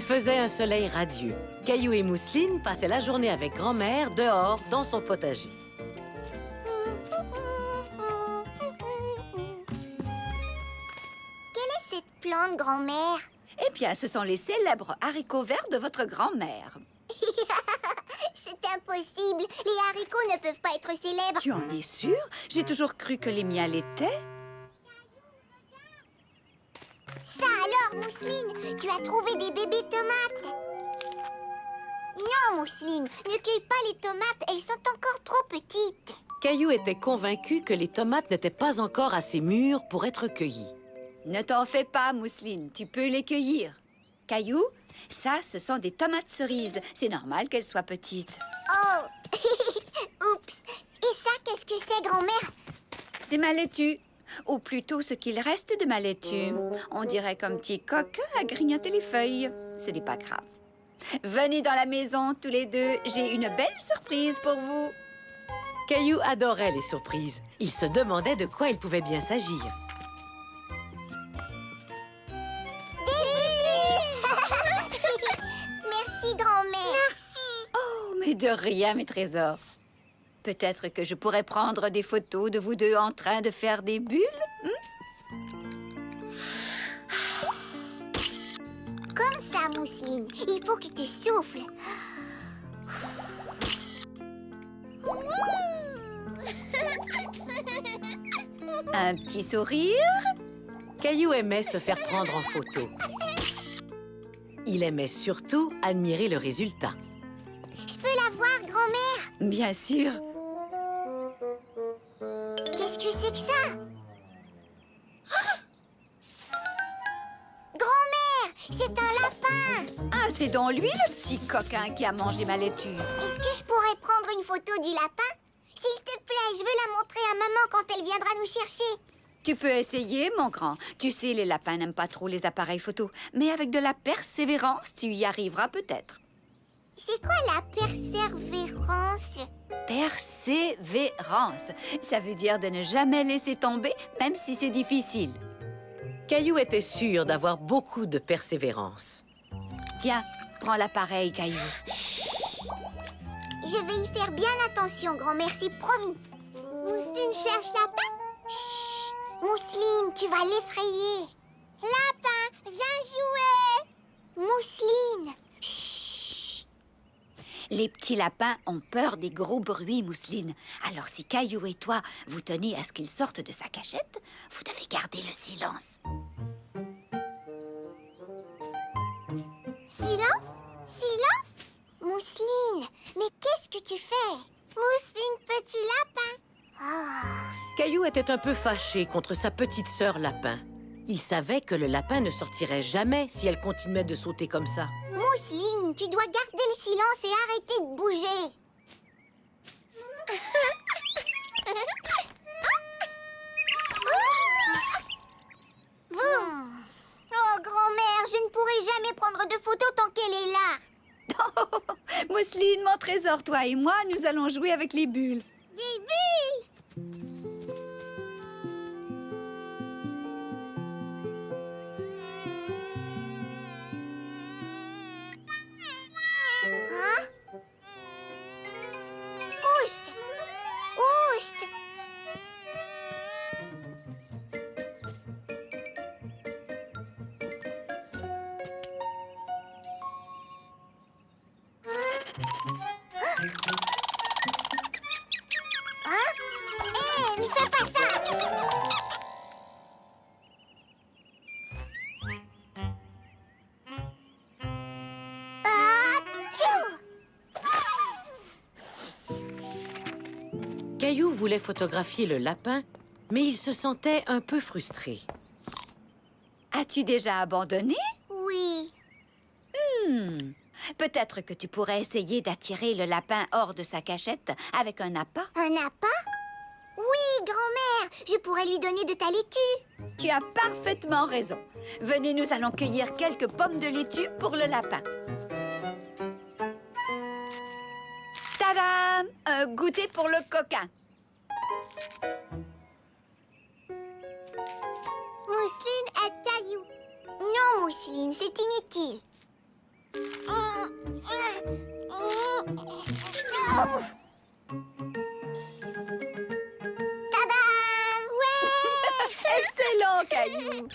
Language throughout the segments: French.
faisait un soleil radieux. Caillou et Mousseline passaient la journée avec grand-mère dehors dans son potager. Quelle est cette plante, grand-mère? Eh bien, ce sont les célèbres haricots verts de votre grand-mère. C'est impossible. Les haricots ne peuvent pas être célèbres. Tu en es sûre? J'ai toujours cru que les miens l'étaient. Ça alors, Mousseline, tu as trouvé des bébés tomates. Non, Mousseline, ne cueille pas les tomates, elles sont encore trop petites. Caillou était convaincu que les tomates n'étaient pas encore assez mûres pour être cueillies. Ne t'en fais pas, Mousseline, tu peux les cueillir. Caillou, ça, ce sont des tomates cerises. C'est normal qu'elles soient petites. Oh, oups. Et ça, qu'est-ce que c'est, grand-mère? C'est ma laitue. Ou plutôt ce qu'il reste de ma laitue. On dirait qu'un petit coquin a grignoté les feuilles. Ce n'est pas grave. Venez dans la maison, tous les deux. J'ai une belle surprise pour vous. Caillou adorait les surprises. Il se demandait de quoi il pouvait bien s'agir. Merci, grand-mère. Oh, mais de rien, mes trésors. Peut-être que je pourrais prendre des photos de vous deux en train de faire des bulles. Comme ça, Mousseline. Il faut que tu souffles. Un petit sourire. Caillou aimait se faire prendre en photo. Il aimait surtout admirer le résultat. Je peux la voir, grand-mère? Bien sûr. Qu'est-ce que c'est que ça? Ah! Grand-mère, c'est un lapin! Ah, c'est donc lui, le petit coquin qui a mangé ma laitue. Est-ce que je pourrais prendre une photo du lapin? S'il te plaît, je veux la montrer à maman quand elle viendra nous chercher. Tu peux essayer, mon grand. Tu sais, les lapins n'aiment pas trop les appareils photo. Mais avec de la persévérance, tu y arriveras peut-être. C'est quoi la persévérance? Persévérance. Ça veut dire de ne jamais laisser tomber, même si c'est difficile. Caillou était sûr d'avoir beaucoup de persévérance. Tiens, prends l'appareil, Caillou. Je vais y faire bien attention, grand-mère, c'est promis. Mousseline cherche lapin. Chut! Mousseline, tu vas l'effrayer. Lapin, viens jouer. Mousseline. Chut! Les petits lapins ont peur des gros bruits, Mousseline. Alors si Caillou et toi, vous tenez à ce qu'il sorte de sa cachette, vous devez garder le silence. Silence? Silence? Mousseline, mais qu'est-ce que tu fais? Mousseline, petit lapin. Caillou était un peu fâché contre sa petite sœur lapin. Il savait que le lapin ne sortirait jamais si elle continuait de sauter comme ça. Mousseline, tu dois garder le silence et arrêter de bouger. Boum! Oh, grand-mère, je ne pourrai jamais prendre de photos tant qu'elle est là. Mousseline, mon trésor, toi et moi, nous allons jouer avec les bulles. Des bulles! Hein? Oust! Oust! Hein? Hé, ne fais pas ça! Achou! Caillou voulait photographier le lapin, mais il se sentait un peu frustré. As-tu déjà abandonné? Oui. Peut-être que tu pourrais essayer d'attirer le lapin hors de sa cachette avec un appât. Un appât? Oui, grand-mère, je pourrais lui donner de ta laitue. Tu as parfaitement raison. Venez, nous allons cueillir quelques pommes de laitue pour le lapin. Tadam! Un goûter pour le coquin. Mousseline à Caillou. Non, Mousseline, c'est inutile. Tadam! Ouais! Excellent, Caillou.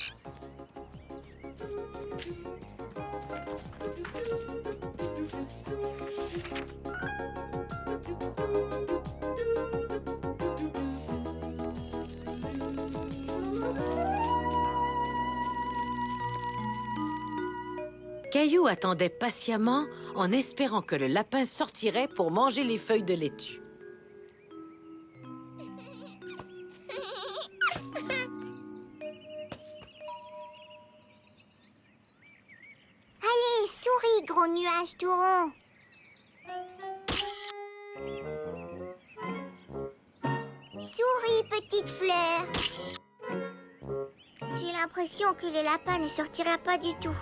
Caillou attendait patiemment en espérant que le lapin sortirait pour manger les feuilles de laitue. Allez, souris, gros nuage tout rond. Souris, petite fleur. J'ai l'impression que le lapin ne sortira pas du tout.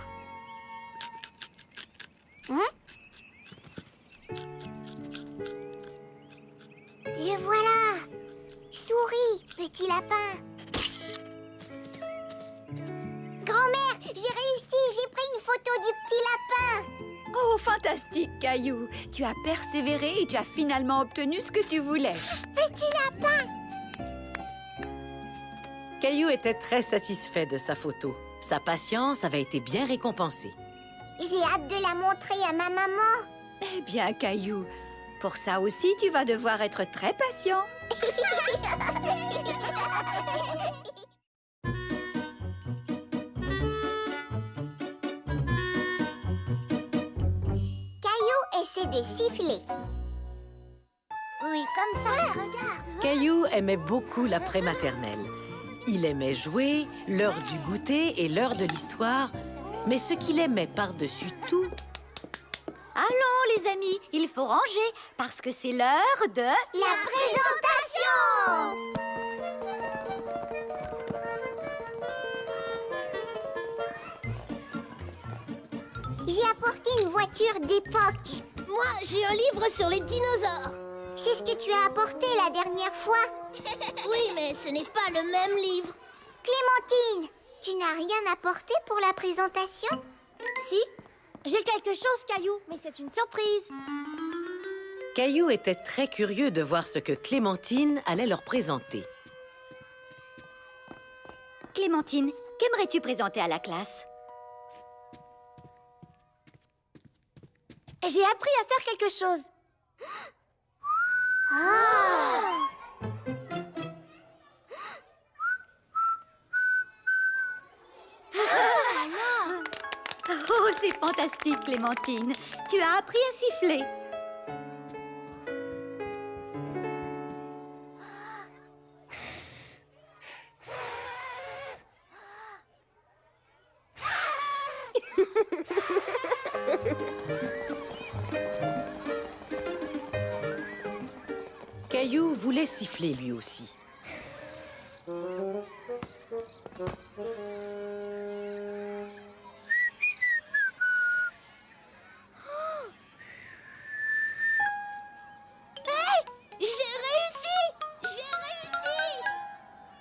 Hein? Le voilà! Souris, petit lapin. Grand-mère, j'ai réussi, j'ai pris une photo du petit lapin. Oh, fantastique, Caillou. Tu as persévéré et tu as finalement obtenu ce que tu voulais. Petit lapin! Caillou était très satisfait de sa photo. Sa patience avait été bien récompensée. J'ai hâte de la montrer à ma maman. Eh bien, Caillou, pour ça aussi, tu vas devoir être très patient. Caillou essaie de siffler. Oui, comme ça, regarde. Caillou aimait beaucoup la prématernelle. Il aimait jouer, l'heure du goûter et l'heure de l'histoire, mais ce qu'il aimait par-dessus tout, Allons, les amis, il faut ranger parce que c'est l'heure de... La présentation! J'ai apporté une voiture d'époque. Moi, j'ai un livre sur les dinosaures. C'est ce que tu as apporté la dernière fois. Oui, mais ce n'est pas le même livre. Clémentine, tu n'as rien apporté pour la présentation? Si, j'ai quelque chose, Caillou, mais c'est une surprise. Caillou était très curieux de voir ce que Clémentine allait leur présenter. Clémentine, qu'aimerais-tu présenter à la classe? J'ai appris à faire quelque chose. Oh, c'est fantastique, Clémentine. Tu as appris à siffler. Caillou voulait siffler lui aussi.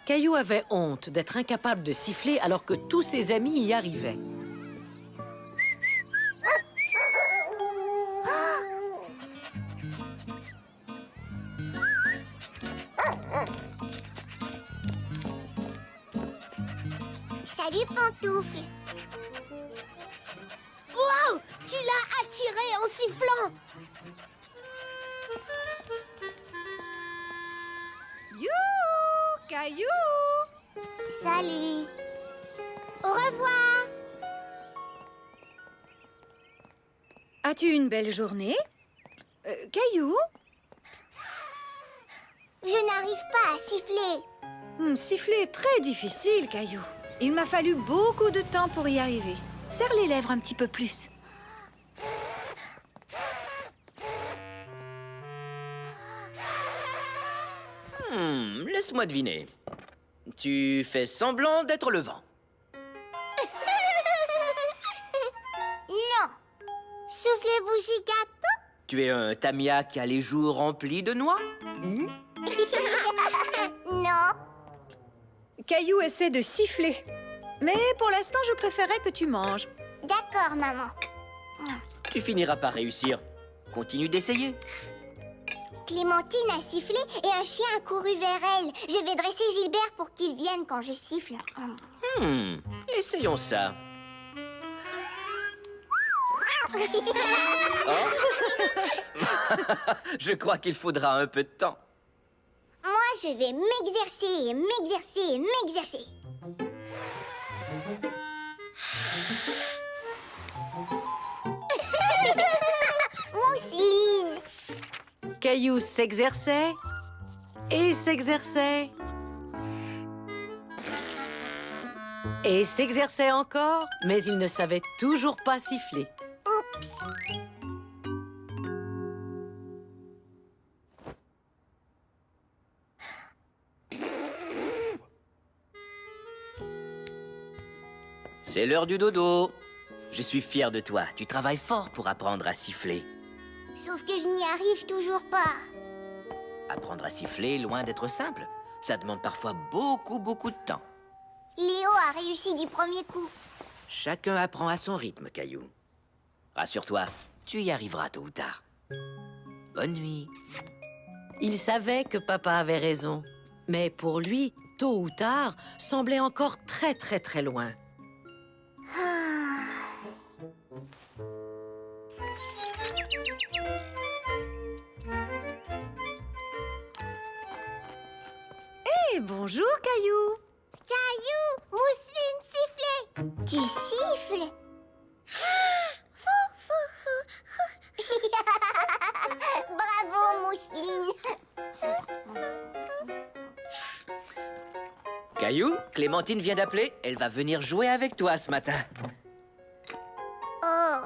Caillou avait honte d'être incapable de siffler alors que tous ses amis y arrivaient. Salut, Pantoufle. Wow! Tu l'as attiré en sifflant. You, Caillou! Salut. Au revoir. As-tu une belle journée? Caillou? Je n'arrive pas à siffler. Siffler est très difficile, Caillou. Il m'a fallu beaucoup de temps pour y arriver. Serre les lèvres un petit peu plus. Laisse-moi deviner. Tu fais semblant d'être le vent. Non. Soufflez bougie gâteau. Tu es un tamiak à les joues remplis de noix? Non. Caillou essaie de siffler. Mais pour l'instant, je préférais que tu manges. D'accord, maman. Tu finiras par réussir. Continue d'essayer. Clémentine a sifflé et un chien a couru vers elle. Je vais dresser Gilbert pour qu'il vienne quand je siffle. Essayons ça. Je crois qu'il faudra un peu de temps. Moi, je vais m'exercer, m'exercer, m'exercer. Mousseline. Caillou s'exerçait et s'exerçait. Et s'exerçait encore, mais il ne savait toujours pas siffler. Oups. C'est l'heure du dodo. Je suis fier de toi. Tu travailles fort pour apprendre à siffler. Sauf que je n'y arrive toujours pas. Apprendre à siffler est loin d'être simple. Ça demande parfois beaucoup de temps. Léo a réussi du premier coup. Chacun apprend à son rythme, Caillou. Rassure-toi, tu y arriveras tôt ou tard. Bonne nuit. Il savait que papa avait raison. Mais pour lui, tôt ou tard, semblait encore très loin. Et bonjour, Caillou. Caillou, Mousseline sifflait. Tu siffles? Bravo, Mousseline. Caillou, Clémentine vient d'appeler. Elle va venir jouer avec toi ce matin. Oh.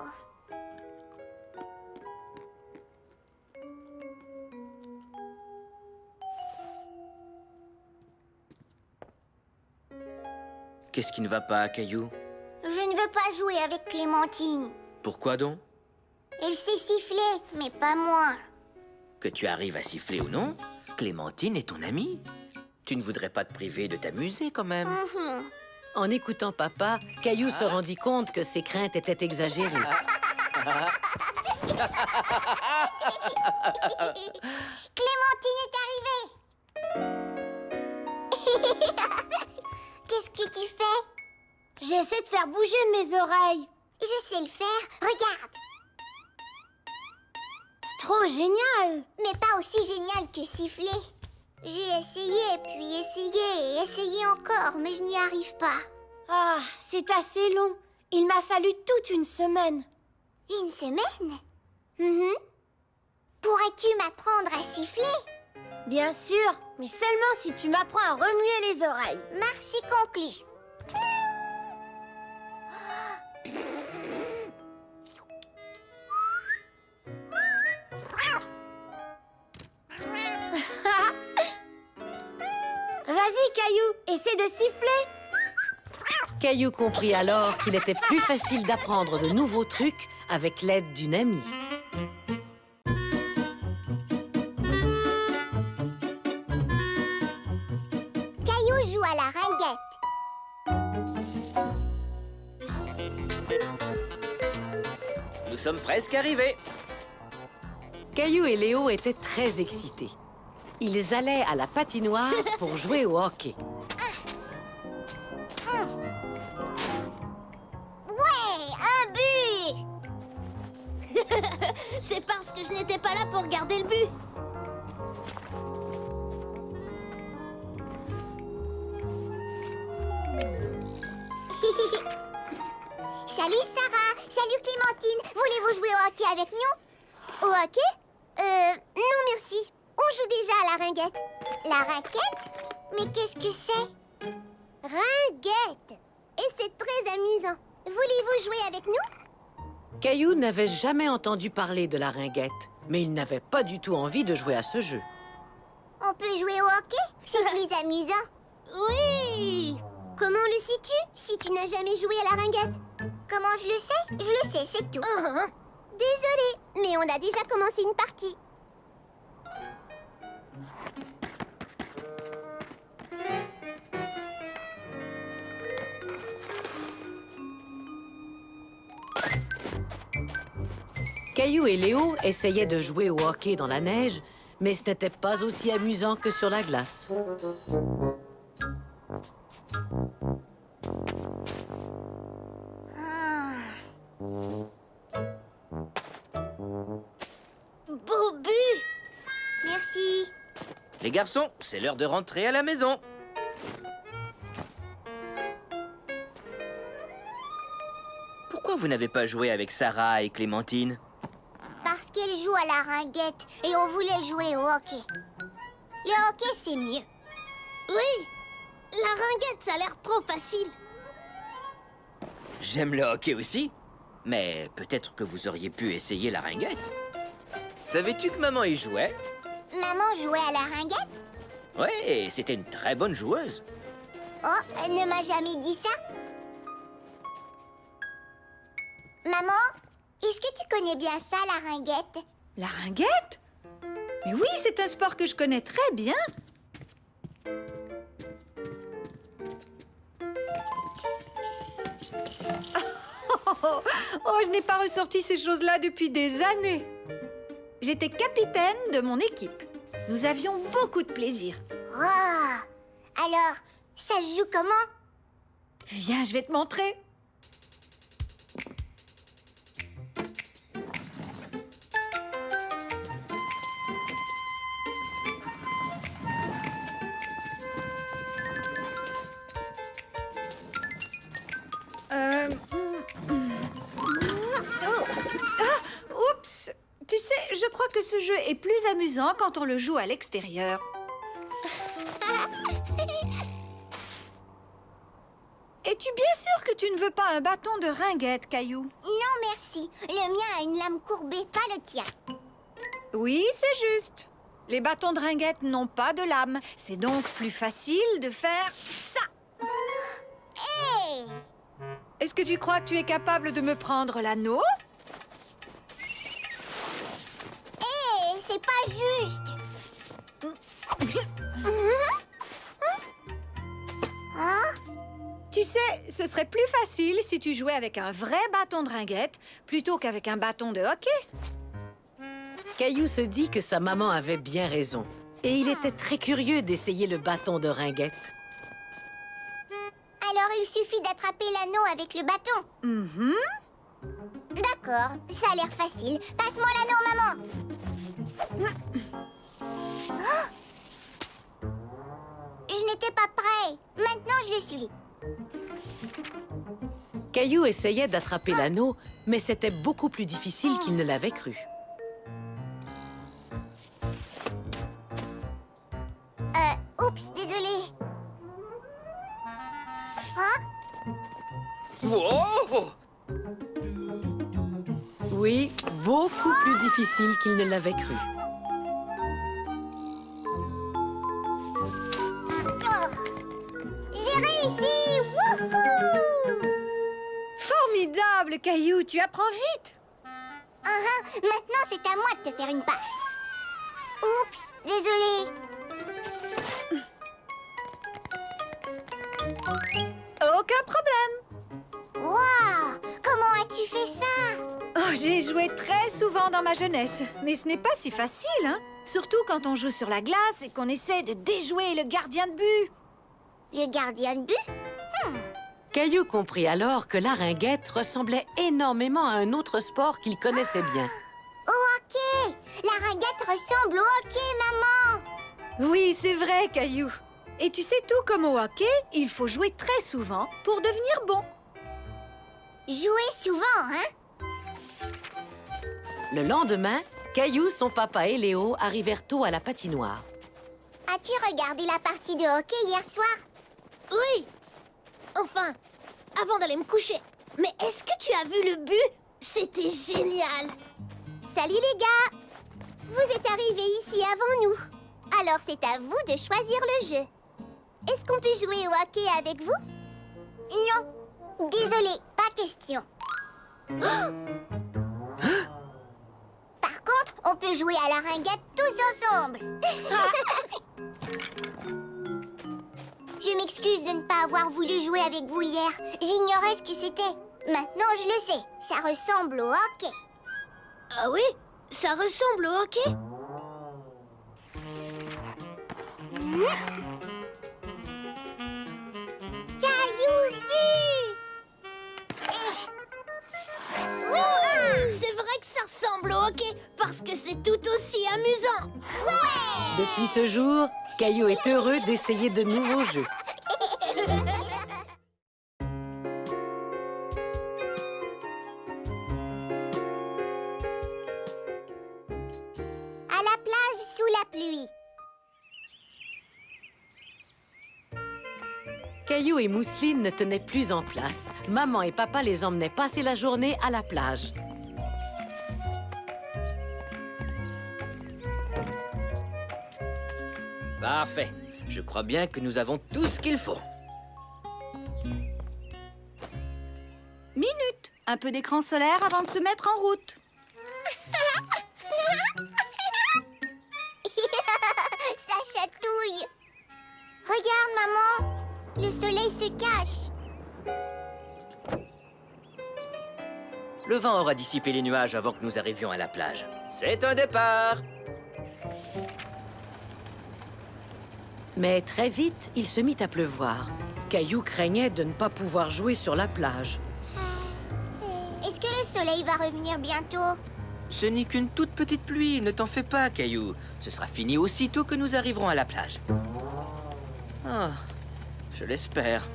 Qu'est-ce qui ne va pas, Caillou? Je ne veux pas jouer avec Clémentine. Pourquoi donc? Elle sait siffler, mais pas moi. Que tu arrives à siffler ou non, Clémentine est ton amie. Tu ne voudrais pas te priver de t'amuser quand même. En écoutant papa, Caillou se rendit compte que ses craintes étaient exagérées. Clémentine est arrivée. Qu'est-ce que tu fais? J'essaie de faire bouger mes oreilles. Je sais le faire. Regarde. Trop génial. Mais pas aussi génial que siffler. J'ai essayé, puis essayé et essayé encore, mais je n'y arrive pas. Ah, c'est assez long. Il m'a fallu toute une semaine. Une semaine? Pourrais-tu m'apprendre à siffler? Bien sûr, mais seulement si tu m'apprends à remuer les oreilles. Marché conclu. Vas-y, Caillou, essaie de siffler. Caillou comprit alors qu'il était plus facile d'apprendre de nouveaux trucs avec l'aide d'une amie. Caillou joue à la ringuette. Nous sommes presque arrivés. Caillou et Léo étaient très excités. Ils allaient à la patinoire pour jouer au hockey. Ouais, un but. C'est parce que je n'étais pas là pour garder le but. Salut Sarah, salut Clémentine. Voulez-vous jouer au hockey avec nous? Au hockey? Non merci. On joue déjà à la ringuette. La raquette? Mais qu'est-ce que c'est? Ringuette. Et c'est très amusant. Voulez-vous jouer avec nous? Caillou n'avait jamais entendu parler de la ringuette, mais il n'avait pas du tout envie de jouer à ce jeu. On peut jouer au hockey? C'est plus amusant. Oui! Comment le sais-tu si tu n'as jamais joué à la ringuette? Comment je le sais? Je le sais, c'est tout. Désolée, mais on a déjà commencé une partie. Caillou et Léo essayaient de jouer au hockey dans la neige, mais ce n'était pas aussi amusant que sur la glace. Beau but! Merci. Les garçons, c'est l'heure de rentrer à la maison. Pourquoi vous n'avez pas joué avec Sarah et Clémentine? Parce qu'elle joue à la ringuette et on voulait jouer au hockey. Le hockey, c'est mieux. Oui, la ringuette, ça a l'air trop facile. J'aime le hockey aussi, mais peut-être que vous auriez pu essayer la ringuette. Savais-tu que maman y jouait? Maman jouait à la ringuette? Ouais, c'était une très bonne joueuse. Oh, elle ne m'a jamais dit ça. Maman, est-ce que tu connais bien ça, la ringuette? La ringuette? Mais oui, c'est un sport que je connais très bien. Oh, je n'ai pas ressorti ces choses-là depuis des années. J'étais capitaine de mon équipe. Nous avions beaucoup de plaisir. Oh, alors, ça se joue comment? Viens, je vais te montrer. Oups! Tu sais, je crois que ce jeu est plus amusant quand on le joue à l'extérieur. Es-tu bien sûr que tu ne veux pas un bâton de ringuette, Caillou? Non, merci. Le mien a une lame courbée, pas le tien. Oui, c'est juste. Les bâtons de ringuette n'ont pas de lame. C'est donc plus facile de faire ça. Hé! Est-ce que tu crois que tu es capable de me prendre l'anneau? Hé, c'est pas juste. Hein? Tu sais, ce serait plus facile si tu jouais avec un vrai bâton de ringuette plutôt qu'avec un bâton de hockey. Caillou se dit que sa maman avait bien raison. Et il était très curieux d'essayer le bâton de ringuette. Alors il suffit d'attraper l'anneau avec le bâton. Mhm. D'accord, ça a l'air facile. Passe-moi l'anneau, maman. Oh! Je n'étais pas prêt. Maintenant, je le suis. Caillou essayait d'attraper l'anneau, mais c'était beaucoup plus difficile qu'il ne l'avait cru. Oups, désolé. Hein? Wow! Oui, beaucoup plus difficile qu'il ne l'avait cru. Oh! J'ai réussi! Wouhou! Formidable, Caillou, tu apprends vite. Maintenant, c'est à moi de te faire une passe. Oups, désolé. Aucun problème. Waouh! Comment as-tu fait ça? Oh, j'ai joué très souvent dans ma jeunesse, mais ce n'est pas si facile, hein? Surtout quand on joue sur la glace et qu'on essaie de déjouer le gardien de but. Le gardien de but? Caillou comprit alors que la ringuette ressemblait énormément à un autre sport qu'il connaissait bien. Au hockey! La ringuette ressemble au hockey, maman! Oui, c'est vrai, Caillou. Et tu sais, tout comme au hockey, il faut jouer très souvent pour devenir bon. Jouer souvent, hein? Le lendemain, Caillou, son papa et Léo arrivèrent tôt à la patinoire. As-tu regardé la partie de hockey hier soir? Oui! Enfin, avant d'aller me coucher. Mais est-ce que tu as vu le but? C'était génial! Salut les gars! Vous êtes arrivés ici avant nous. Alors c'est à vous de choisir le jeu. Est-ce qu'on peut jouer au hockey avec vous? Non. Désolé, pas question. Par contre, on peut jouer à la ringuette tous ensemble. Je m'excuse de ne pas avoir voulu jouer avec vous hier. J'ignorais ce que c'était. Maintenant, je le sais. Ça ressemble au hockey. Ah oui? Ça ressemble au hockey? Caillou vu! Oui! C'est vrai que ça ressemble au hockey parce que c'est tout aussi amusant. Ouais! Depuis ce jour, Caillou est heureux d'essayer de nouveaux jeux. À la plage sous la pluie. Caillou et Mousseline ne tenaient plus en place. Maman et papa les emmenaient passer la journée à la plage. Parfait. Je crois bien que nous avons tout ce qu'il faut. Minute. Un peu d'écran solaire avant de se mettre en route. Ça chatouille. Regarde, maman. Le soleil se cache. Le vent aura dissipé les nuages avant que nous arrivions à la plage. C'est un départ! Mais très vite, il se mit à pleuvoir. Caillou craignait de ne pas pouvoir jouer sur la plage. Est-ce que le soleil va revenir bientôt? Ce n'est qu'une toute petite pluie, ne t'en fais pas, Caillou. Ce sera fini aussitôt que nous arriverons à la plage. Ah, je l'espère.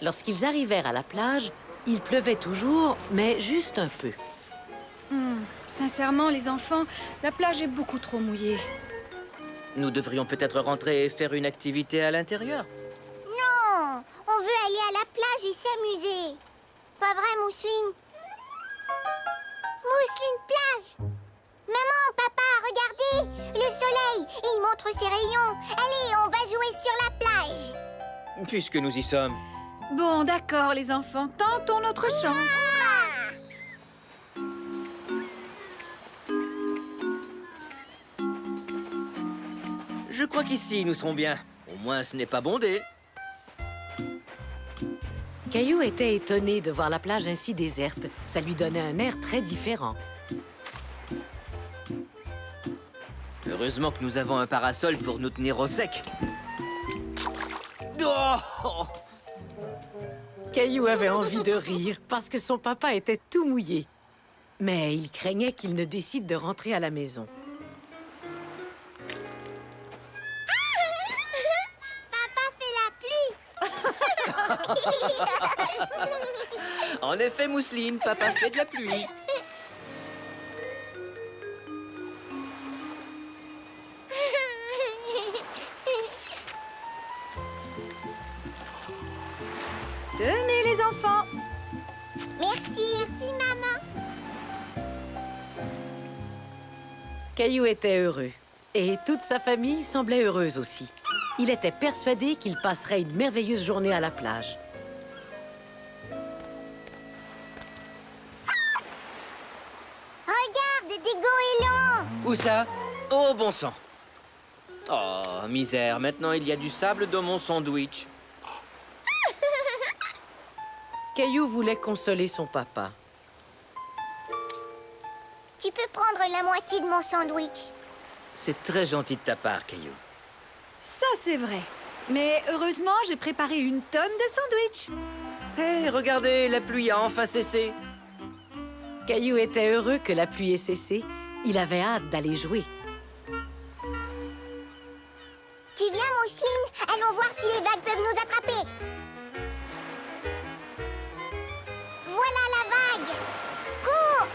Lorsqu'ils arrivèrent à la plage, il pleuvait toujours, mais juste un peu. Sincèrement, les enfants, la plage est beaucoup trop mouillée. Nous devrions peut-être rentrer et faire une activité à l'intérieur. Non, on veut aller à la plage et s'amuser. Pas vrai, Mousseline? Mousseline plage! Maman, papa, regardez! Le soleil, il montre ses rayons. Allez, on va jouer sur la plage. Puisque nous y sommes. Bon, d'accord, les enfants, tentons notre chance. Ah! Je crois qu'ici, nous serons bien. Au moins, ce n'est pas bondé. Caillou était étonné de voir la plage ainsi déserte. Ça lui donnait un air très différent. Heureusement que nous avons un parasol pour nous tenir au sec. Oh! Caillou avait envie de rire parce que son papa était tout mouillé. Mais il craignait qu'il ne décide de rentrer à la maison. Papa fait la pluie. En effet, Mousseline, papa fait de la pluie. Tenez, les enfants. Merci, merci, maman. Caillou était heureux. Et toute sa famille semblait heureuse aussi. Il était persuadé qu'il passerait une merveilleuse journée à la plage. Regarde, des goélands. Où ça? Oh, bon sang. Oh, misère, maintenant il y a du sable dans mon sandwich. Caillou voulait consoler son papa. Tu peux prendre la moitié de mon sandwich. C'est très gentil de ta part, Caillou. Ça, c'est vrai. Mais heureusement, j'ai préparé une tonne de sandwichs. Hé, regardez, la pluie a enfin cessé. Caillou était heureux que la pluie ait cessé. Il avait hâte d'aller jouer. Tu viens, Mousseline? Allons voir si les vagues peuvent nous attraper. Voilà la vague. Cours!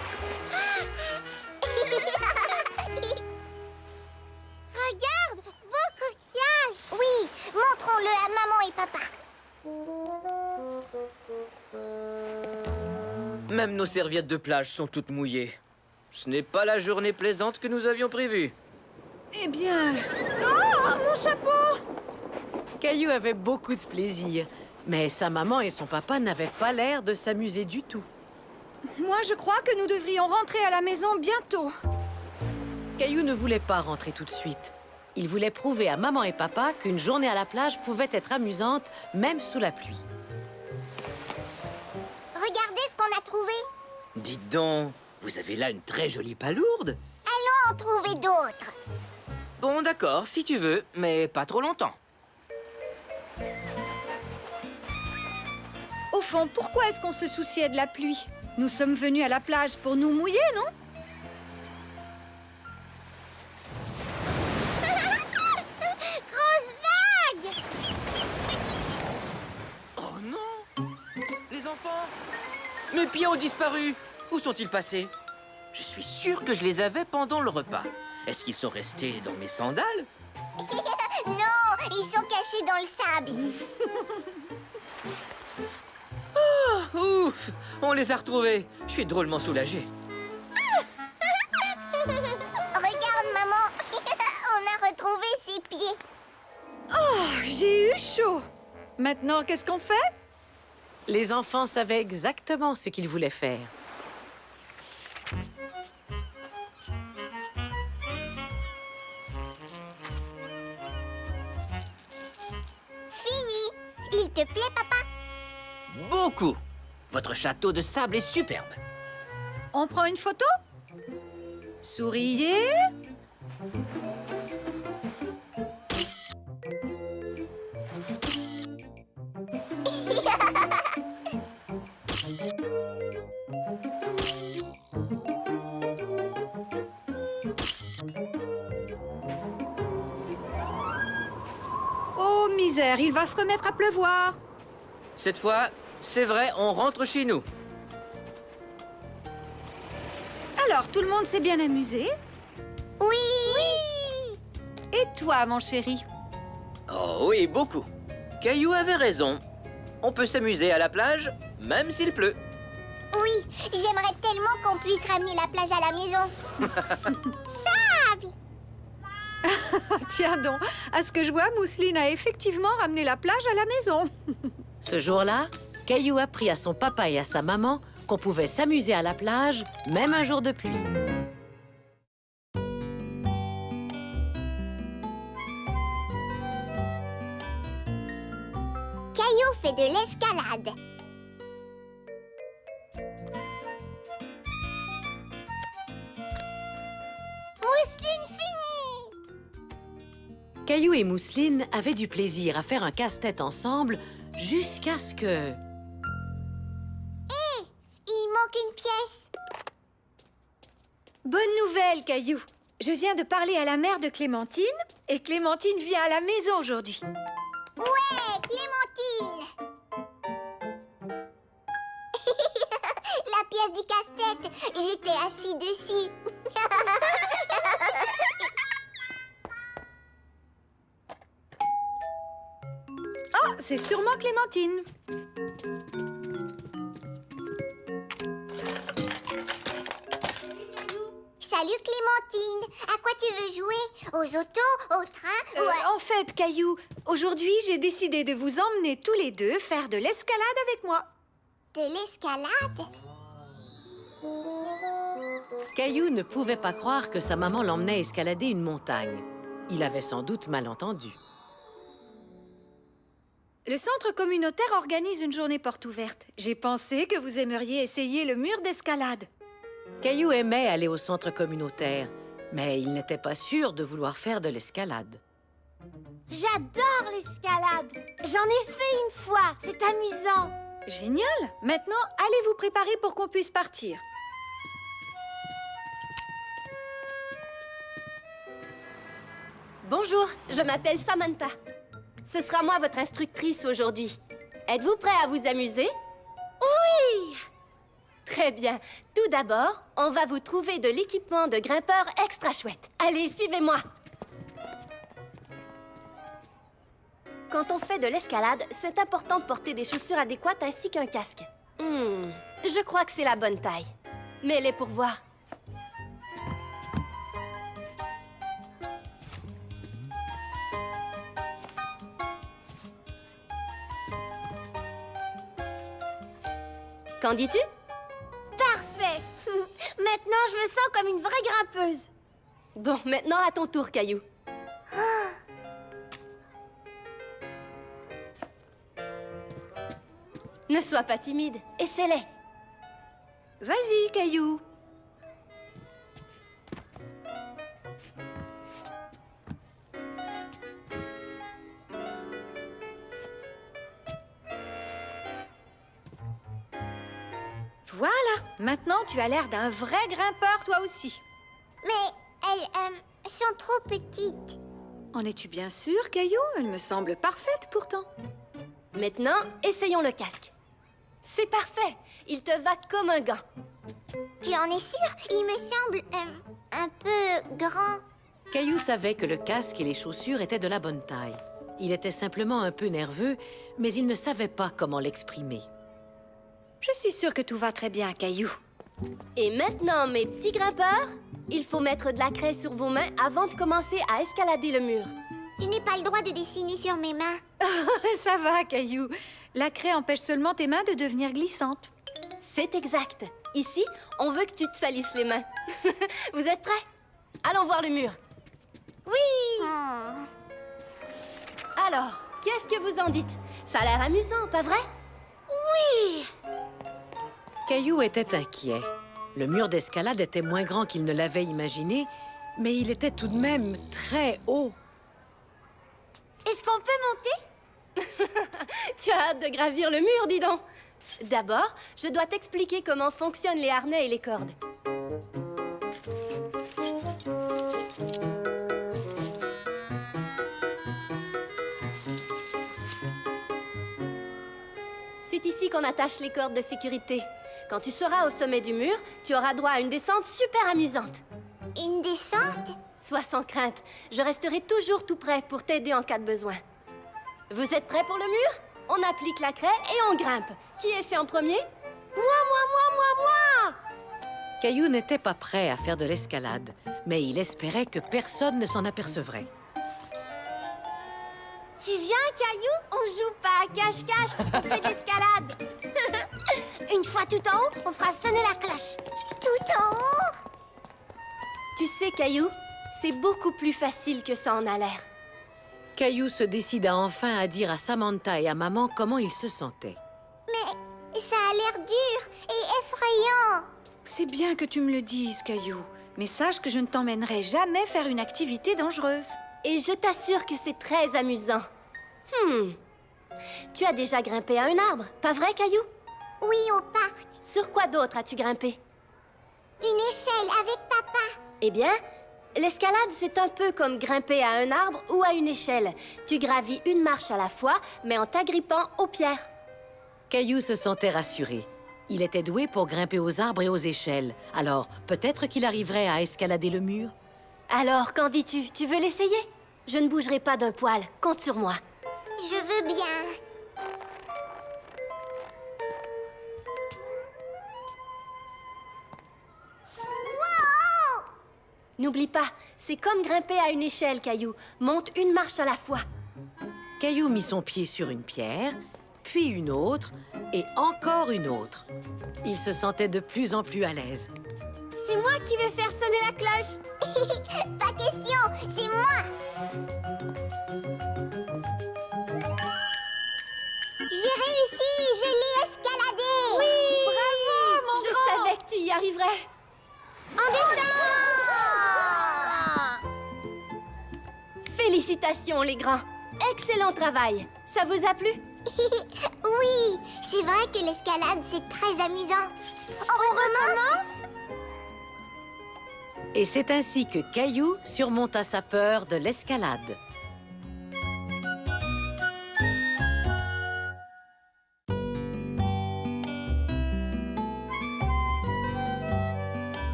Regarde, beau coquillage. Oui, montrons-le à maman et papa. Même nos serviettes de plage sont toutes mouillées. Ce n'est pas la journée plaisante que nous avions prévue. Eh bien... Oh, mon chapeau! Caillou avait beaucoup de plaisir. Mais sa maman et son papa n'avaient pas l'air de s'amuser du tout. Moi, je crois que nous devrions rentrer à la maison bientôt. Caillou ne voulait pas rentrer tout de suite. Il voulait prouver à maman et papa qu'une journée à la plage pouvait être amusante, même sous la pluie. Regardez ce qu'on a trouvé. Dites donc, vous avez là une très jolie palourde. Allons en trouver d'autres. Bon, d'accord, si tu veux, mais pas trop longtemps. Au fond, pourquoi est-ce qu'on se souciait de la pluie? Nous sommes venus à la plage pour nous mouiller, non? Grosse vague! Oh non! Les enfants! Mes pieds ont disparu! Où sont-ils passés? Je suis sûr que je les avais pendant le repas. Est-ce qu'ils sont restés dans mes sandales? Non, ils sont cachés dans le sable. Ouf! On les a retrouvés. Je suis drôlement soulagé. Regarde, maman. On a retrouvé ses pieds. Oh, j'ai eu chaud. Maintenant, qu'est-ce qu'on fait? Les enfants savaient exactement ce qu'ils voulaient faire. Fini. Il te plaît, papa? Beaucoup! Votre château de sable est superbe. On prend une photo? Souriez. Oh, misère, il va se remettre à pleuvoir. Cette fois, c'est vrai, on rentre chez nous. Alors, tout le monde s'est bien amusé? Oui. Et toi, mon chéri? Oh oui, beaucoup. Caillou avait raison. On peut s'amuser à la plage, même s'il pleut. Oui, j'aimerais tellement qu'on puisse ramener la plage à la maison. Sable! Tiens donc, à ce que je vois, Mousseline a effectivement ramené la plage à la maison. Ce jour-là, Caillou apprit à son papa et à sa maman qu'on pouvait s'amuser à la plage, même un jour de pluie. Caillou fait de l'escalade. Mousseline finie! Caillou et Mousseline avaient du plaisir à faire un casse-tête ensemble jusqu'à ce que... Il manque une pièce. Bonne nouvelle, Caillou. Je viens de parler à la mère de Clémentine et Clémentine vient à la maison aujourd'hui. Ouais, Clémentine! La pièce du casse-tête, j'étais assis dessus. Ah, c'est sûrement Clémentine. Salut Clémentine, à quoi tu veux jouer? Aux autos, au train ou En fait, Caillou, aujourd'hui, j'ai décidé de vous emmener tous les deux faire de l'escalade avec moi. de l'escalade? Caillou ne pouvait pas croire que sa maman l'emmenait escalader une montagne. Il avait sans doute mal entendu. Le centre communautaire organise une journée porte ouverte. J'ai pensé que vous aimeriez essayer le mur d'escalade. Caillou aimait aller au centre communautaire, mais il n'était pas sûr de vouloir faire de l'escalade. J'adore l'escalade. J'en ai fait une fois, c'est amusant. Génial! Maintenant, allez vous préparer pour qu'on puisse partir. Bonjour, je m'appelle Samantha. Ce sera moi votre instructrice aujourd'hui. Êtes-vous prêt à vous amuser? Oui! Très bien. Tout d'abord, on va vous trouver de l'équipement de grimpeur extra chouette. Allez, suivez-moi. Quand on fait de l'escalade, c'est important de porter des chaussures adéquates ainsi qu'un casque. Je crois que c'est la bonne taille. Mets-les pour voir. Qu'en dis-tu? Parfait. Maintenant, je me sens comme une vraie grimpeuse. Bon, maintenant à ton tour, Caillou. Ne sois pas timide, essaie-les. Vas-y, Caillou. Voilà, maintenant tu as l'air d'un vrai grimpeur toi aussi. Mais elles sont trop petites. En es-tu bien sûr, Caillou? Elle me semble parfaite pourtant. Maintenant, essayons le casque. C'est parfait. Il te va comme un gant. Tu en es sûr? Il me semble un peu grand. Caillou savait que le casque et les chaussures étaient de la bonne taille. Il était simplement un peu nerveux, mais il ne savait pas comment l'exprimer. Je suis sûre que tout va très bien, Caillou. Et maintenant, mes petits grimpeurs, il faut mettre de la craie sur vos mains avant de commencer à escalader le mur. Je n'ai pas le droit de dessiner sur mes mains. Ça va, Caillou. La craie empêche seulement tes mains de devenir glissantes. C'est exact. Ici, on veut que tu te salisses les mains. Vous êtes prêts? Allons voir le mur. Oui. Alors, qu'est-ce que vous en dites? Ça a l'air amusant, pas vrai? Oui. Caillou était inquiet. Le mur d'escalade était moins grand qu'il ne l'avait imaginé, mais il était tout de même très haut. Est-ce qu'on peut monter? Tu as hâte de gravir le mur, dis donc. D'abord, je dois t'expliquer comment fonctionnent les harnais et les cordes. C'est ici qu'on attache les cordes de sécurité. Quand tu seras au sommet du mur, tu auras droit à une descente super amusante. Une descente? Sois sans crainte, je resterai toujours tout prêt pour t'aider en cas de besoin. Vous êtes prêts pour le mur? On applique la craie et on grimpe. Qui essaie en premier? Moi! Caillou n'était pas prêt à faire de l'escalade, mais il espérait que personne ne s'en apercevrait. Tu viens, Caillou? On joue pas à cache-cache, on fait de l'escalade. Une fois tout en haut, on fera sonner la cloche. Tout en haut? Tu sais, Caillou, c'est beaucoup plus facile que ça en a l'air. Caillou se décida enfin à dire à Samantha et à maman comment il se sentait. Mais ça a l'air dur et effrayant. C'est bien que tu me le dises, Caillou. Mais sache que je ne t'emmènerai jamais faire une activité dangereuse. Et je t'assure que c'est très amusant. Tu as déjà grimpé à un arbre, pas vrai, Caillou? Oui, au parc. Sur quoi d'autre as-tu grimpé? Une échelle avec papa. Eh bien, l'escalade, c'est un peu comme grimper à un arbre ou à une échelle. Tu gravis une marche à la fois, mais en t'agrippant aux pierres. Caillou se sentait rassuré. Il était doué pour grimper aux arbres et aux échelles. Alors, peut-être qu'il arriverait à escalader le mur? Alors, qu'en dis-tu? Tu veux l'essayer? Je ne bougerai pas d'un poil. Compte sur moi. Je veux bien. Wow! N'oublie pas, c'est comme grimper à une échelle, Caillou. Monte une marche à la fois. Caillou mit son pied sur une pierre, puis une autre, et encore une autre. Il se sentait de plus en plus à l'aise. C'est moi qui vais faire sonner la cloche. Pas question, c'est moi. J'ai réussi, je l'ai escaladé. Oui, bravo, mon Je savais que tu y arriverais. En descend. Félicitations, les grands. Excellent travail. Ça vous a plu? Oui, c'est vrai que l'escalade, c'est très amusant. On recommence? Et c'est ainsi que Caillou surmonta sa peur de l'escalade.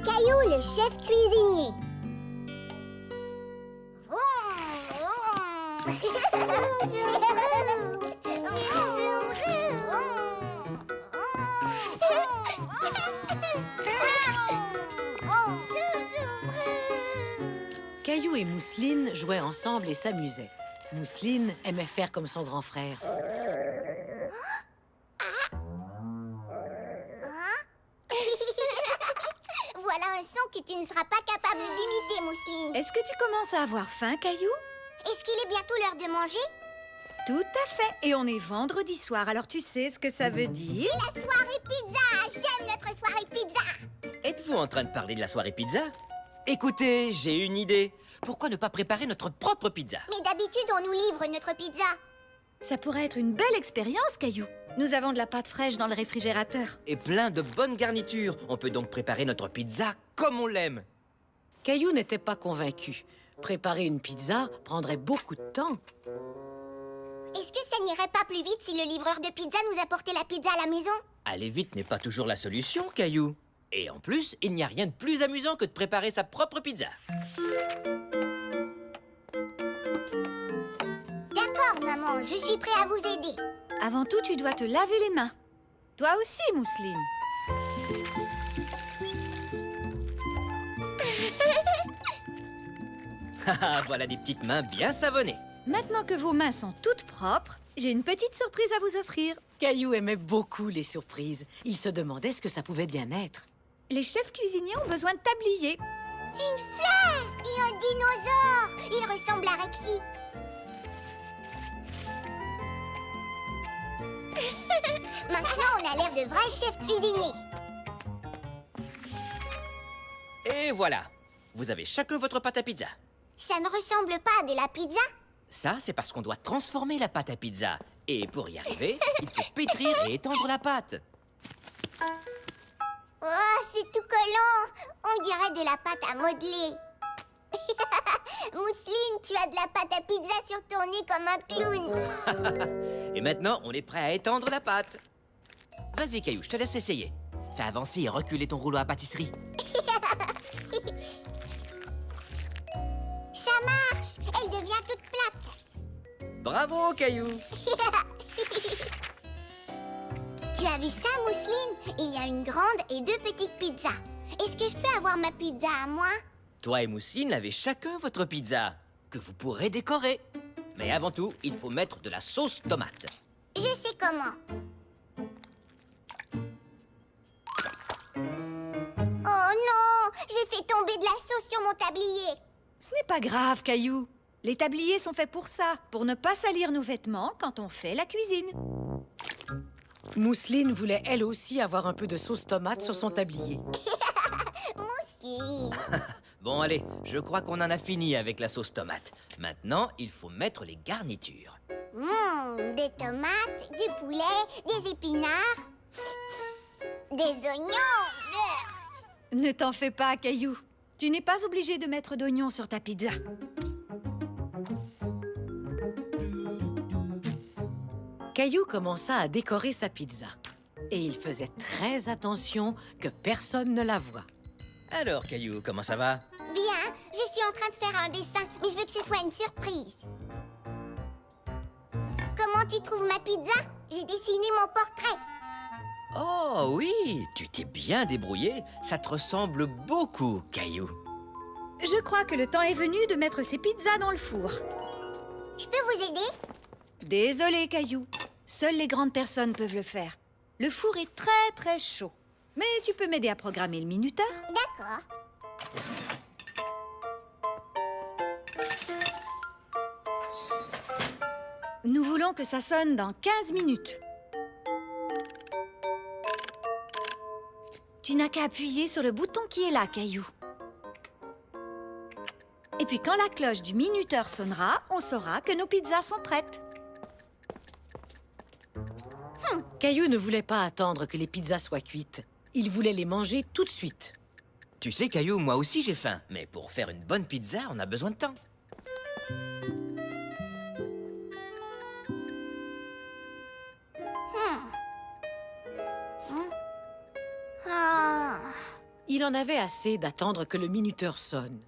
Caillou, le chef cuisinier. Caillou et Mousseline jouaient ensemble et s'amusaient. Mousseline aimait faire comme son grand frère. Voilà un son que tu ne seras pas capable d'imiter, Mousseline. Est-ce que tu commences à avoir faim, Caillou? Est-ce qu'il est bientôt l'heure de manger? Tout à fait. Et on est vendredi soir, alors tu sais ce que ça veut dire? La soirée pizza, j'aime aime notre soirée pizza. Êtes-vous en train de parler de la soirée pizza? Écoutez, j'ai une idée. Pourquoi ne pas préparer notre propre pizza? Mais d'habitude, on nous livre notre pizza. Ça pourrait être une belle expérience, Caillou. Nous avons de la pâte fraîche dans le réfrigérateur. Et plein de bonnes garnitures. On peut donc préparer notre pizza comme on l'aime. Caillou n'était pas convaincu. Préparer une pizza prendrait beaucoup de temps. Est-ce que ça n'irait pas plus vite si le livreur de pizza nous apportait la pizza à la maison? Aller vite n'est pas toujours la solution, Caillou. Et en plus, il n'y a rien de plus amusant que de préparer sa propre pizza. D'accord, maman, je suis prêt à vous aider. Avant tout, tu dois te laver les mains. Toi aussi, Mousseline. Haha, voilà des petites mains bien savonnées. Maintenant que vos mains sont toutes propres, j'ai une petite surprise à vous offrir. Caillou aimait beaucoup les surprises. Il se demandait ce que ça pouvait bien être. Les chefs cuisiniers ont besoin de tabliers. Une fleur et un dinosaure. Il ressemble à Rexy. Maintenant, on a l'air de vrais chefs cuisiniers. Et voilà. Vous avez chacun votre pâte à pizza. Ça ne ressemble pas à de la pizza. Ça, c'est parce qu'on doit transformer la pâte à pizza. Et pour y arriver, il faut pétrir et étendre la pâte. Oh, c'est tout collant. On dirait de la pâte à modeler. Mousseline, tu as de la pâte à pizza sur ton nez comme un clown. Et maintenant, on est prêt à étendre la pâte. Vas-y, Caillou, je te laisse essayer. Fais avancer et reculer ton rouleau à pâtisserie. Ça marche. Elle devient toute plate. Bravo, Caillou. Tu as vu ça, Mousseline? Il y a une grande et deux petites pizzas. Est-ce que je peux avoir ma pizza à moi? Toi et Mousseline avez chacun votre pizza, que vous pourrez décorer. Mais avant tout, il faut mettre de la sauce tomate. Je sais comment. Oh non! J'ai fait tomber de la sauce sur mon tablier. Ce n'est pas grave, Caillou. Les tabliers sont faits pour ça, pour ne pas salir nos vêtements quand on fait la cuisine. Mousseline voulait elle aussi avoir un peu de sauce tomate sur son tablier. Mousseline. Bon, allez, je crois qu'on en a fini avec la sauce tomate. Maintenant, il faut mettre les garnitures. Des tomates, du poulet, des épinards, des oignons. Ne t'en fais pas, Caillou. Tu n'es pas obligé de mettre d'oignons sur ta pizza. Caillou commença à décorer sa pizza. Et il faisait très attention que personne ne la voie. Alors, Caillou, comment ça va? Bien, je suis en train de faire un dessin, mais je veux que ce soit une surprise. Comment tu trouves ma pizza? J'ai dessiné mon portrait. Oh oui, tu t'es bien débrouillé. Ça te ressemble beaucoup, Caillou. Je crois que le temps est venu de mettre ces pizzas dans le four. Je peux vous aider? Désolé, Caillou. Seules les grandes personnes peuvent le faire. Le four est très, très chaud. Mais tu peux m'aider à programmer le minuteur. D'accord. Nous voulons que ça sonne dans 15 minutes. Tu n'as qu'à appuyer sur le bouton qui est là, Caillou. Et puis quand la cloche du minuteur sonnera, on saura que nos pizzas sont prêtes. Caillou ne voulait pas attendre que les pizzas soient cuites. Il voulait les manger tout de suite. Tu sais, Caillou, moi aussi j'ai faim. Mais pour faire une bonne pizza, on a besoin de temps. Ah, Il en avait assez d'attendre que le minuteur sonne.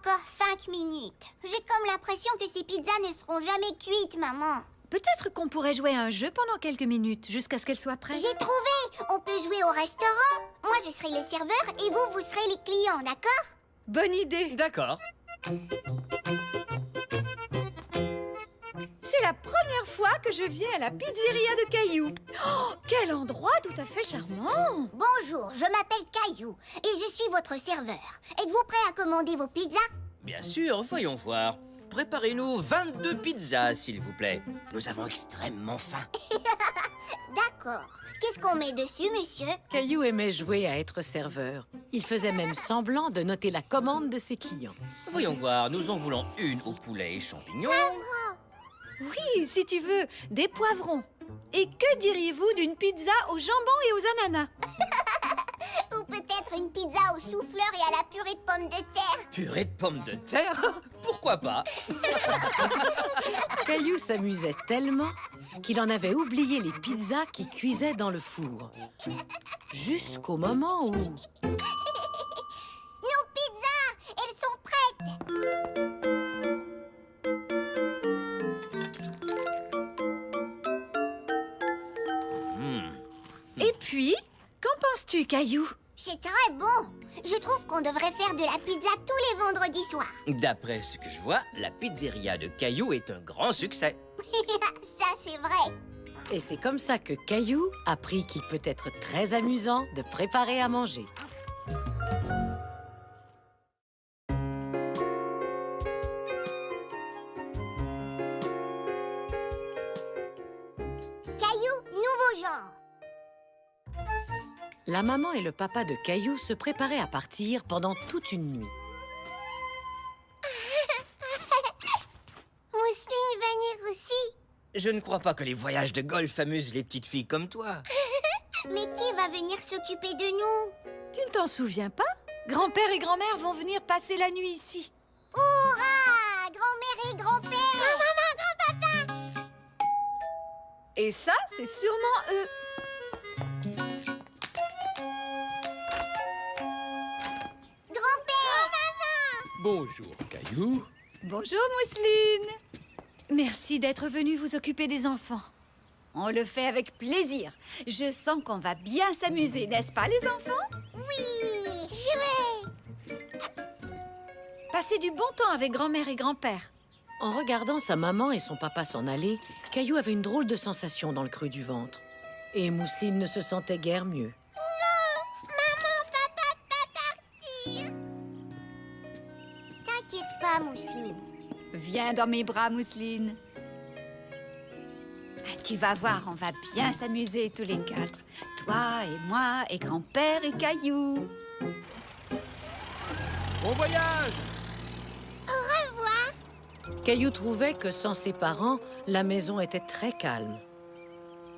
encore 5 minutes. J'ai comme l'impression que ces pizzas ne seront jamais cuites, maman. Peut-être qu'on pourrait jouer à un jeu pendant quelques minutes, jusqu'à ce qu'elle soit prête. J'ai trouvé! On peut jouer au restaurant. Moi, je serai le serveur et vous serez les clients, d'accord? Bonne idée! D'accord. C'est la première fois que je viens à la pizzeria de Caillou. Oh, quel endroit tout à fait charmant! Bonjour, je m'appelle Caillou et je suis votre serveur. Êtes-vous prêt à commander vos pizzas? Bien sûr, voyons voir. préparez-nous 22 pizzas, s'il vous plaît. Nous avons extrêmement faim. D'accord. Qu'est-ce qu'on met dessus, monsieur? Caillou aimait jouer à être serveur. Il faisait même semblant de noter la commande de ses clients. Voyons voir, nous en voulons une au poulet et champignons. Oui, si tu veux, des poivrons. Et que diriez-vous d'une pizza au jambon et aux ananas? Ou peut-être une pizza au chou-fleur et à la purée de pommes de terre? Purée de pommes de terre? Pourquoi pas? Caillou s'amusait tellement qu'il en avait oublié les pizzas qui cuisaient dans le four. Jusqu'au moment où... Nos pizzas! Elles sont prêtes! Et puis, qu'en penses-tu, Caillou? C'est très bon! Je trouve qu'on devrait faire de la pizza tous les vendredis soirs. D'après ce que je vois, la pizzeria de Caillou est un grand succès. Ça, c'est vrai. Et c'est comme ça que Caillou apprit qu'il peut être très amusant de préparer à manger. Caillou, nouveau genre. La maman et le papa de Caillou se préparaient à partir pendant toute une nuit. Mousseline venir aussi. Je ne crois pas que les voyages de golf amusent les petites filles comme toi. Mais qui va venir s'occuper de nous? Tu ne t'en souviens pas? Grand-père et grand-mère vont venir passer la nuit ici. Hurrah! Grand-mère et grand-père! Grand-maman, grand-papa! Et ça, c'est sûrement eux. Grand-père! Grand-maman! Bonjour, Caillou. Bonjour, Mousseline. Merci d'être venue vous occuper des enfants. On le fait avec plaisir. Je sens qu'on va bien s'amuser, n'est-ce pas, les enfants? Oui! Jouer! Passez du bon temps avec grand-mère et grand-père. En regardant sa maman et son papa s'en aller, Caillou avait une drôle de sensation dans le creux du ventre. Et Mousseline ne se sentait guère mieux. Maman, papa, pas partir! T'inquiète pas, Mousseline. Viens dans mes bras, Mousseline. Tu vas voir, on va bien s'amuser tous les quatre. Toi et moi et grand-père et Caillou. Bon voyage! Caillou trouvait que sans ses parents, la maison était très calme.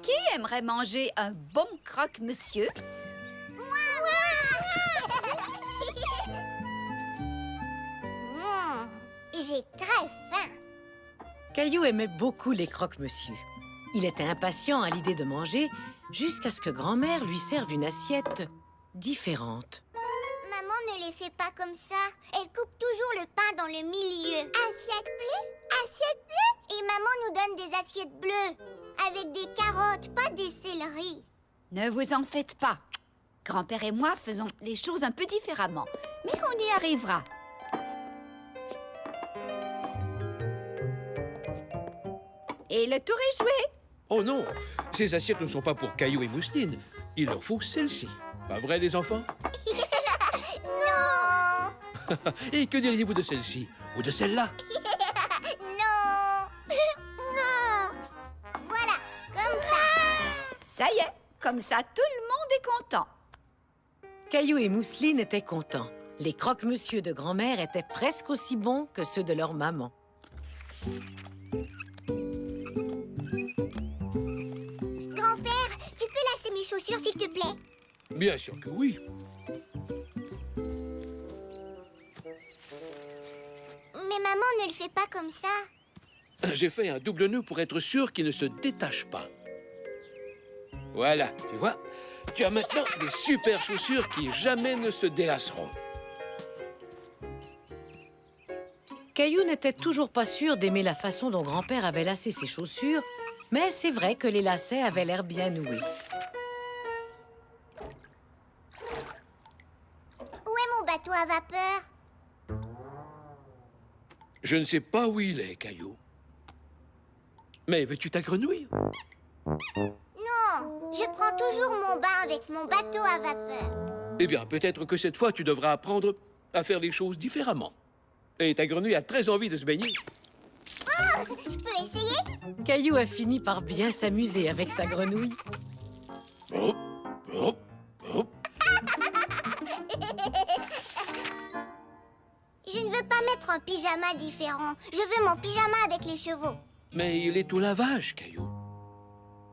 Qui aimerait manger un bon croque-monsieur? J'ai très faim. Caillou aimait beaucoup les croque-monsieur. Il était impatient à l'idée de manger jusqu'à ce que grand-mère lui serve une assiette différente. Maman ne les fait pas comme ça. Elle coupe toujours le pain dans le milieu. Assiette bleue? Assiette bleue? Et maman nous donne des assiettes bleues. Avec des carottes, pas des céleris. Ne vous en faites pas. Grand-père et moi faisons les choses un peu différemment. Mais on y arrivera. Et le tour est joué. Oh non, ces assiettes ne sont pas pour Caillou et Mousseline. Il leur faut celle-ci. Pas vrai, les enfants? Non! Et que diriez-vous de celle-ci? Ou de celle-là? Non! Non! Voilà, comme ça. Ça y est, comme ça tout le monde est content. Caillou et Mousseline étaient contents. Les croque-monsieur de grand-mère étaient presque aussi bons que ceux de leur maman. Grand-père, tu peux lasser mes chaussures, s'il te plaît? Bien sûr que oui. Mais maman ne le fait pas comme ça. J'ai fait un double nœud pour être sûr qu'il ne se détache pas. Voilà, tu vois, tu as maintenant des super chaussures qui jamais ne se délasseront. Caillou n'était toujours pas sûr d'aimer la façon dont grand-père avait lacé ses chaussures, mais c'est vrai que les lacets avaient l'air bien noués. Où est mon bateau à vapeur? Je ne sais pas où il est, Caillou. Mais veux-tu ta grenouille? Non, je prends toujours mon bain avec mon bateau à vapeur. Eh bien, peut-être que cette fois, tu devras apprendre à faire les choses différemment. Et ta grenouille a très envie de se baigner. Je peux essayer? Caillou a fini par bien s'amuser avec sa grenouille. Hop, hop, hop. Je ne veux pas mettre un pyjama différent. Je veux mon pyjama avec les chevaux. Mais il est au lavage, Caillou.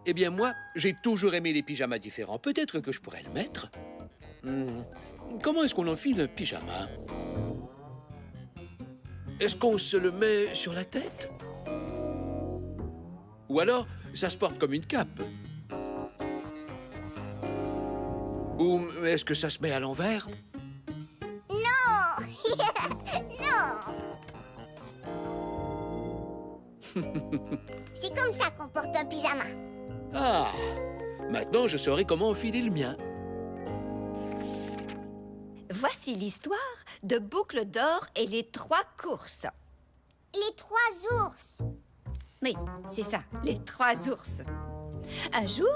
Eh bien, moi, j'ai toujours aimé les pyjamas différents. Peut-être que je pourrais le mettre. Comment est-ce qu'on enfile un pyjama? Est-ce qu'on se le met sur la tête? Ou alors, ça se porte comme une cape? Ou est-ce que ça se met à l'envers? Non. C'est comme ça qu'on porte un pyjama. Ah! Maintenant, je saurai comment enfiler le mien. Voici l'histoire de Boucle d'Or et les 3 courses. Les 3 ours. Oui, c'est ça, les 3 ours. Un jour,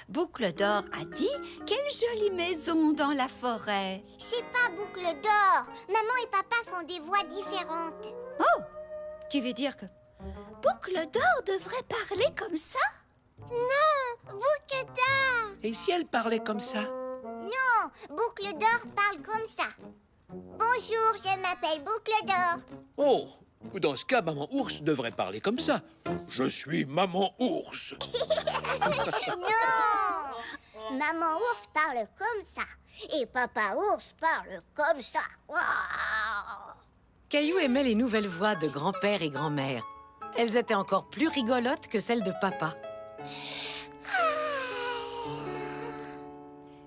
Boucle d'Or a dit « Quelle jolie maison dans la forêt !» C'est pas Boucle d'Or. Maman et papa font des voix différentes. Oh! Tu veux dire que Boucle d'Or devrait parler comme ça? Non, Boucle d'Or. Et si elle parlait comme ça? Non, Boucle d'Or parle comme ça. Bonjour, je m'appelle Boucle d'Or. Oh! Dans ce cas, Maman Ours devrait parler comme ça. Je suis Maman Ours. Non! Maman ours parle comme ça. Et papa ours parle comme ça. Waouh! Caillou aimait les nouvelles voix de grand-père et grand-mère. Elles étaient encore plus rigolotes que celles de papa.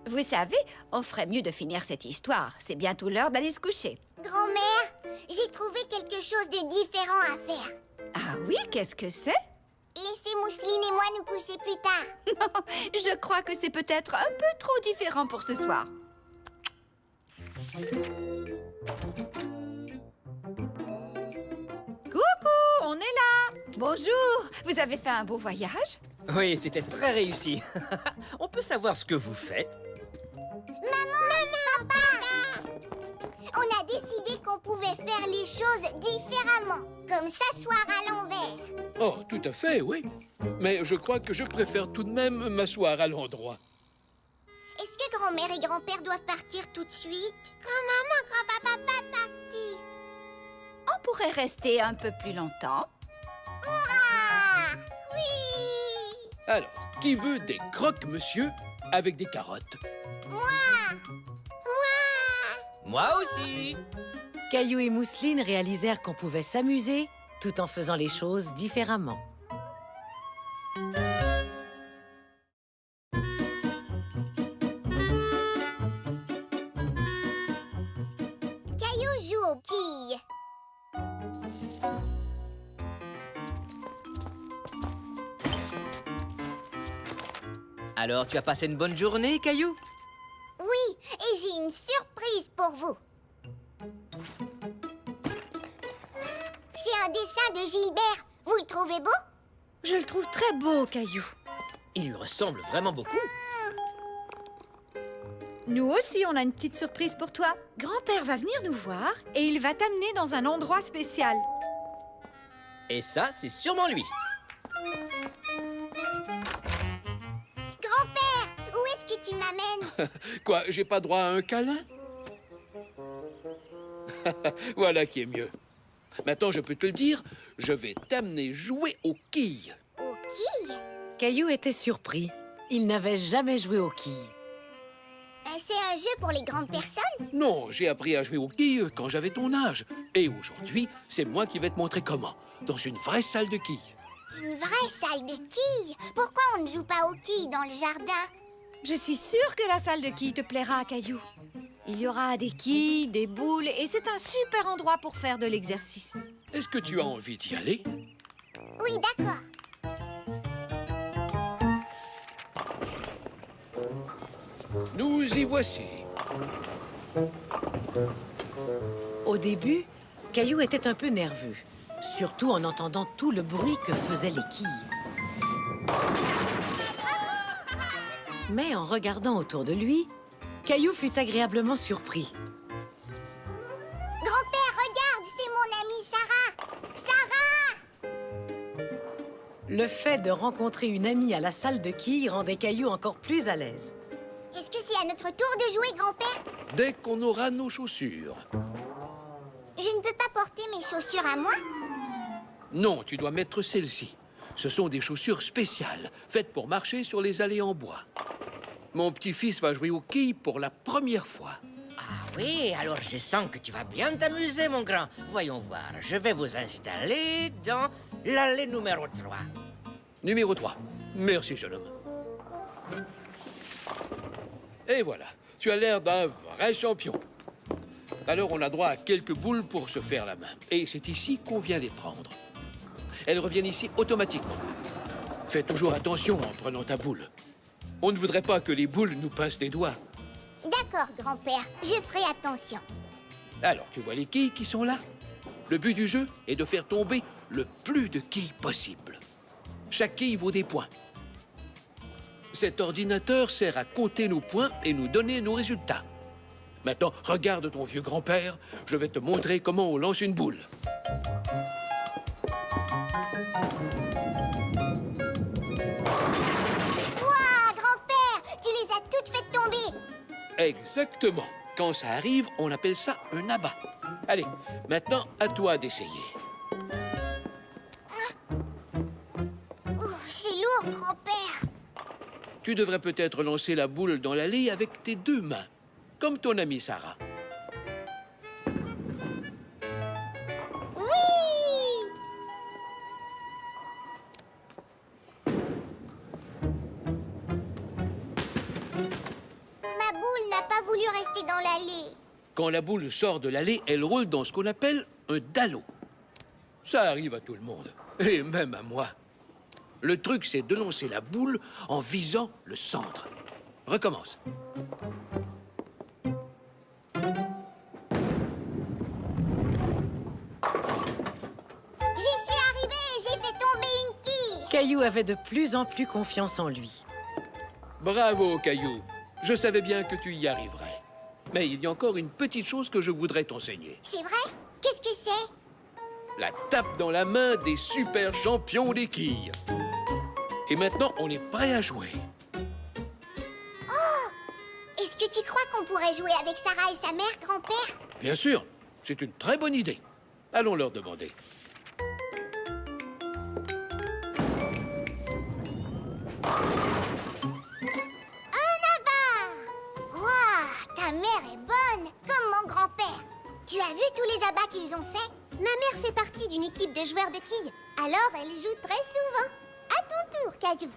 Vous savez, on ferait mieux de finir cette histoire. C'est bientôt l'heure d'aller se coucher. Grand-mère, j'ai trouvé quelque chose de différent à faire. Ah oui, qu'est-ce que c'est? Laissez Mousseline et moi nous coucher plus tard. Je crois que c'est peut-être un peu trop différent pour ce soir. Coucou, on est là. Bonjour, vous avez fait un beau voyage? Oui, c'était très réussi. On peut savoir ce que vous faites? Papa! On a décidé qu'on pouvait faire les choses différemment, comme s'asseoir à l'envers. Oh, tout à fait, oui. Mais je crois que je préfère tout de même m'asseoir à l'endroit. Est-ce que grand-mère et grand-père doivent partir tout de suite? Grand-maman, grand-papa pas partir. On pourrait rester un peu plus longtemps. Hurrah! Oui! Alors, qui veut des croque-monsieur avec des carottes? Moi aussi! Caillou et Mousseline réalisèrent qu'on pouvait s'amuser tout en faisant les choses différemment. Caillou joue aux quilles. Alors, tu as passé une bonne journée, Caillou? Oui, et j'ai une surprise pour vous. C'est un dessin de Gilbert. Vous le trouvez beau? Je le trouve très beau, Caillou. Il lui ressemble vraiment beaucoup. Nous aussi, on a une petite surprise pour toi. Grand-père va venir nous voir et il va t'amener dans un endroit spécial. Et ça, c'est sûrement lui. Grand-père, où est-ce que tu m'amènes? Quoi, j'ai pas droit à un câlin? Voilà qui est mieux. Maintenant, je peux te le dire, je vais t'amener jouer aux quilles. Aux quilles? Caillou était surpris. Il n'avait jamais joué aux quilles. C'est un jeu pour les grandes personnes? Non, j'ai appris à jouer aux quilles quand j'avais ton âge. Et aujourd'hui, c'est moi qui vais te montrer comment. Dans une vraie salle de quilles. Une vraie salle de quilles? Pourquoi on ne joue pas aux quilles dans le jardin? Je suis sûre que la salle de quilles te plaira, Caillou. Il y aura des quilles, des boules et c'est un super endroit pour faire de l'exercice. Est-ce que tu as envie d'y aller? Oui, d'accord. Nous y voici. Au début, Caillou était un peu nerveux, surtout en entendant tout le bruit que faisaient les quilles. Mais en regardant autour de lui, Caillou fut agréablement surpris. Grand-père, regarde, c'est mon amie Sarah. Sarah! Le fait de rencontrer une amie à la salle de quilles rendait Caillou encore plus à l'aise. Est-ce que c'est à notre tour de jouer, grand-père? Dès qu'on aura nos chaussures. Je ne peux pas porter mes chaussures à moi? Non, tu dois mettre celles-ci. Ce sont des chaussures spéciales, faites pour marcher sur les allées en bois. Mon petit-fils va jouer aux quilles pour la première fois. Ah oui, alors je sens que tu vas bien t'amuser, mon grand. Voyons voir, je vais vous installer dans l'allée numéro 3. Numéro 3. Merci, jeune homme. Et voilà, tu as l'air d'un vrai champion. Alors on a droit à quelques boules pour se faire la main. Et c'est ici qu'on vient les prendre. Elles reviennent ici automatiquement. Fais toujours attention en prenant ta boule. On ne voudrait pas que les boules nous pincent les doigts. D'accord, grand-père, je ferai attention. Alors, tu vois les quilles qui sont là? Le but du jeu est de faire tomber le plus de quilles possible. Chaque quille vaut des points. Cet ordinateur sert à compter nos points et nous donner nos résultats. Maintenant, regarde ton vieux grand-père. Je vais te montrer comment on lance une boule. Ouah, grand-père, tu les as toutes faites tomber. Exactement. Quand ça arrive, on appelle ça un abat. Allez, maintenant, à toi d'essayer. C'est lourd, grand-père. Tu devrais peut-être lancer la boule dans l'allée avec tes deux mains, comme ton amie Sarah. Oui! Ma boule n'a pas voulu rester dans l'allée. Quand la boule sort de l'allée, elle roule dans ce qu'on appelle un dallo. Ça arrive à tout le monde, et même à moi. Le truc, c'est de lancer la boule en visant le centre. Recommence. J'y suis arrivée et j'ai fait tomber une quille. Caillou avait de plus en plus confiance en lui. Bravo, Caillou. Je savais bien que tu y arriverais. Mais il y a encore une petite chose que je voudrais t'enseigner. C'est vrai? Qu'est-ce que c'est? La tape dans la main des super champions des quilles. Et maintenant, on est prêt à jouer. Est-ce que tu crois qu'on pourrait jouer avec Sarah et sa mère, grand-père? Bien sûr, c'est une très bonne idée. Allons leur demander. Ouah, ta mère est bonne, comme mon grand-père. Tu as vu tous les abats qu'ils ont faits? Ma mère fait partie d'une équipe de joueurs de quilles. Alors, elle joue très souvent. À ton tour, Caillou.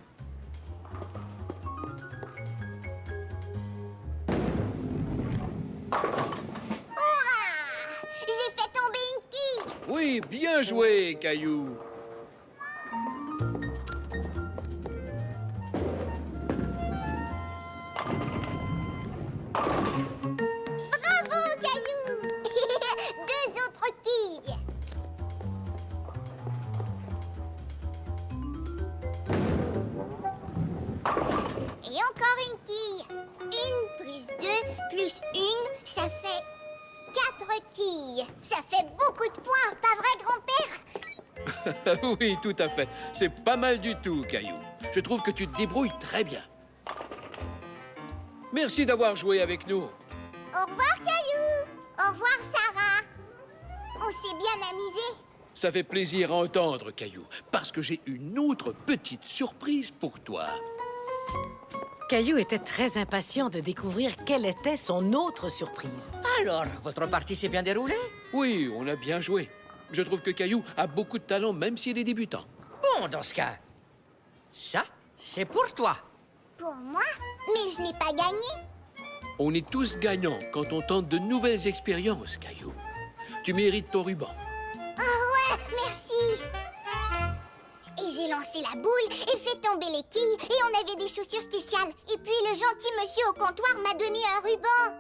Hurrah! J'ai fait tomber une quille. Oui, bien joué, Caillou. Bravo, Caillou. Deux autres quilles. Et encore une quille. Une plus deux plus une, ça fait 4 quilles. Ça fait beaucoup de points, pas vrai, grand-père? Oui, tout à fait. C'est pas mal du tout, Caillou. Je trouve que tu te débrouilles très bien. Merci d'avoir joué avec nous. Au revoir, Caillou. Au revoir, Sarah. On s'est bien amusé. Ça fait plaisir à entendre, Caillou, parce que j'ai une autre petite surprise pour toi. Caillou était très impatient de découvrir quelle était son autre surprise. Alors, votre partie s'est bien déroulée? Oui, on a bien joué. Je trouve que Caillou a beaucoup de talent, même s'il est débutant. Bon, dans ce cas, ça, c'est pour toi. Pour moi? Mais je n'ai pas gagné. On est tous gagnants quand on tente de nouvelles expériences, Caillou. Tu mérites ton ruban. Oh ouais, merci. Et j'ai lancé la boule et fait tomber les quilles et on avait des chaussures spéciales. Et puis le gentil monsieur au comptoir m'a donné un ruban.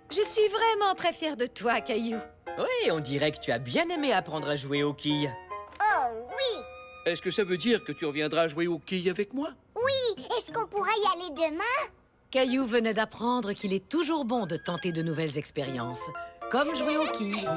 Je suis vraiment très fière de toi, Caillou. Oui, on dirait que tu as bien aimé apprendre à jouer aux quilles. Oh oui. Est-ce que ça veut dire que tu reviendras jouer aux quilles avec moi? Oui, est-ce qu'on pourra y aller demain? Caillou venait d'apprendre qu'il est toujours bon de tenter de nouvelles expériences, comme jouer aux quilles.